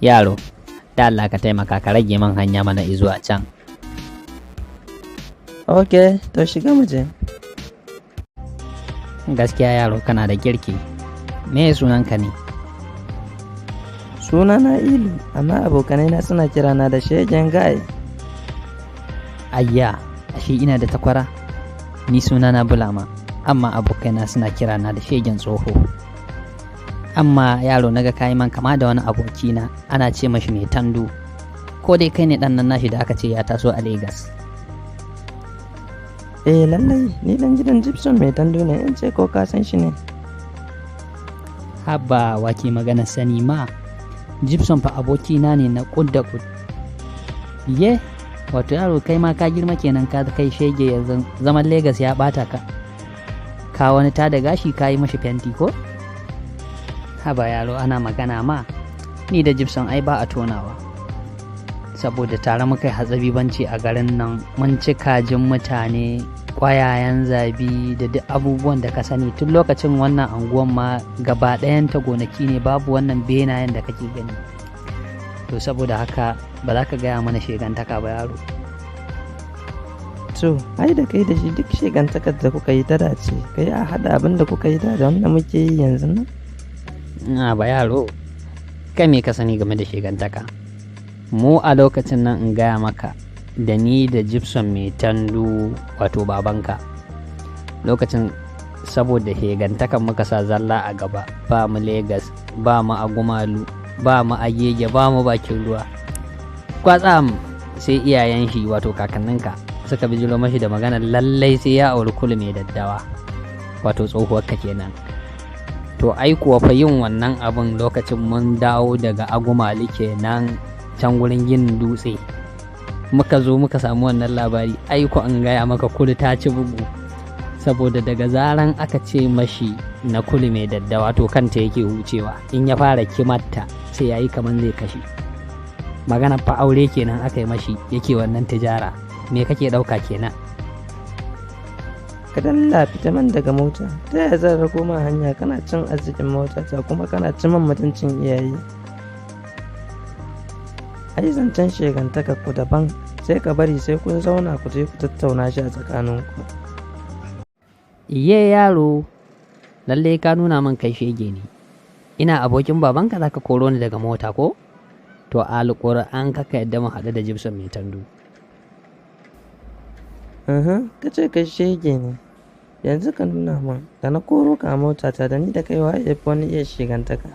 Yaro, da Allah ka taimaka ka rage man hanya mana izuwa can. Ok, to shiga mu je. Gaskiya yaro kana da kirki. Me sunanka ne? Sunana Ilu, amma abokanai na suna kirana da shegen gaye. Ayya, ashe ina da takwara. Ni sunana Bulama, amma abokaina suna kirana da shegen tsoho. Amma yaro naga kayi man kama da wani abokina ana ce mashi mai tandu. Ko dai kai ne dan nan nashi da aka ce ya taso a Legas. Lallai ni dan gidan Gibson mai tandu ne, in ce ko ka san shi ne. Haba wake magana sani ma. Gibson fa abokina ne na kud da kud. Ye, wato yaro kai ma ka girma kenan ka kai shege yanzu zaman Legas ya bata ka. Ka wani ta da gashi ka yi mashi fenti ko? Haba yaro ana magana ma. Ni da Gibson ai ba a tonawa. Saboda tare muka yi hatsabibanci a garin nan, mun ci kajin mutane, ƙwayayen zabi da duk abubuwan da ka sani. Tun lokacin wannan anguwan ma gaba ɗayanta gonaki ne, babu wannan benayen da kake gani. To saboda haka ba za ka gaya mana shegantaka ba yaro. To, ai da kai da shi duk shegantakar da kuka yi ta dace, kai a haɗa abin da kuka yi da wanda muke yi yanzu nan. Ba yaro, kai me ka sani game da shegantaka? Mu a lokacin nan in gaya maka, da ni da Gibson mai tandu wato babanka, lokacin saboda shegantakan muka sa zalla a gaba, ba mu Legas, ba mu a Gumalu, ba mu a Gege, ba mu bakin ruwa. Kwatsam sai iyayen shi wato kakanninka suka bijiro mashi da magana lallai sai ya auri Kulu mai daddawa, wato tsohuwarka kenan. To ai kuwa fa yin wannan abin lokacin mun dawo daga Agumali kenan can gurin ginin dutse, muka zo muka samu wannan labari. Ai ko an gaya maka Kulu ta ci bugu, saboda daga zaran aka ce mashi na Kulu mai daddawa to kanta yake hucewa, in ya fara kimatta sai yayi kaman zai kashe. Magana fa aure kenan aka yi mashi yake wannan tijara. Me kake ɗauka kenan? Ka dalla fita man daga mota, ta yaya zan rago ma hanya kana cin arzikin mota ta kuma kana cin man mutuncin iyaye. Ai zancen shegantaka ku daban, sai ka bari sai kun zauna ku je ku tattauna shi a tsakaninku. Iye yaro, lalle ka nuna min kai shege ne. Ina abokin babanka zaka koro ni daga mota ko? To alƙur'an kaka yadda mu haɗu da Gibson mai tandu. Ka ce kai shege ne. Yanzu ka nuna min da na koro ka a mota ta da ni da kai waye ya fi wani iya shegantaka.